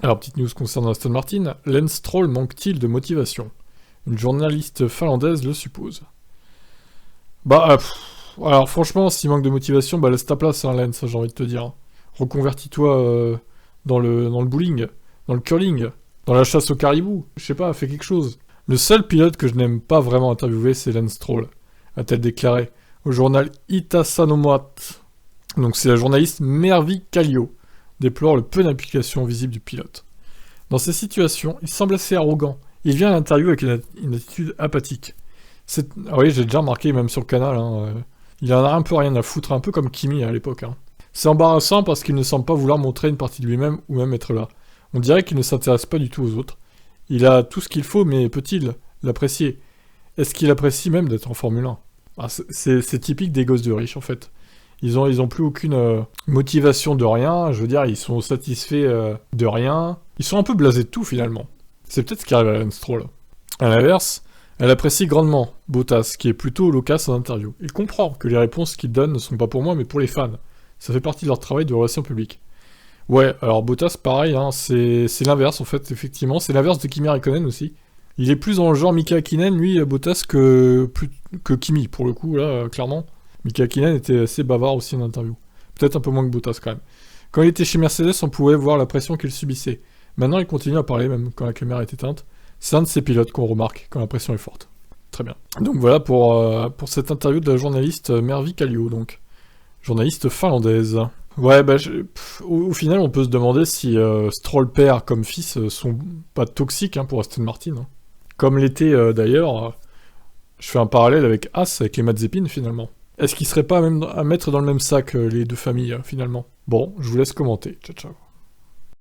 Alors, petite news concernant Aston Martin, Lance Stroll manque-t-il de motivation? Une journaliste finlandaise le suppose. Alors franchement, s'il manque de motivation, laisse ta place, hein, Lance, j'ai envie de te dire. Reconvertis-toi dans le bowling, dans le curling, dans la chasse au caribou, je sais pas, fais quelque chose. Le seul pilote que je n'aime pas vraiment interviewer, c'est Lance Stroll, a-t-elle déclaré au journal Itä-Sanomat. Donc c'est la journaliste Mervi Kallio, déplore le peu d'implication visible du pilote. Dans ces situations, il semble assez arrogant. Il vient à l'interview avec une attitude apathique. Ah oui, j'ai déjà remarqué, même sur le canal, hein, il en a un peu rien à foutre, un peu comme Kimi à l'époque. Hein. C'est embarrassant parce qu'il ne semble pas vouloir montrer une partie de lui-même ou même être là. On dirait qu'il ne s'intéresse pas du tout aux autres. Il a tout ce qu'il faut, mais peut-il l'apprécier? Est-ce qu'il apprécie même d'être en Formule 1? C'est typique des gosses de riches, en fait. Ils ont plus aucune motivation de rien, je veux dire, ils sont satisfaits de rien. Ils sont un peu blasés de tout, finalement. C'est peut-être ce qui arrive à Lance Stroll. À l'inverse, elle apprécie grandement Bottas, qui est plutôt loquace en interview. Il comprend que les réponses qu'il donne ne sont pas pour moi, mais pour les fans. Ça fait partie de leur travail de relations publiques. Ouais, alors Bottas, pareil, hein, c'est l'inverse, en fait, effectivement. C'est l'inverse de Kimi Räikkönen aussi. Il est plus dans le genre Mika Hakkinen, lui, Bottas, que Kimi, pour le coup, là, clairement. Mika Hakkinen était assez bavard aussi en interview. Peut-être un peu moins que Bottas, quand même. Quand il était chez Mercedes, on pouvait voir la pression qu'il subissait. Maintenant, il continue à parler, même quand la caméra est éteinte. C'est un de ces pilotes qu'on remarque quand la pression est forte. Très bien. Donc voilà pour cette interview de la journaliste Mervi Kallio, donc. Journaliste finlandaise. Ouais, au final, on peut se demander si Stroll père comme fils sont pas toxiques hein, pour Aston Martin. Hein. Comme l'était d'ailleurs, je fais un parallèle avec As, avec les Mazepin finalement. Est-ce qu'ils seraient pas même à mettre dans le même sac les deux familles finalement? Bon, je vous laisse commenter. Ciao, ciao.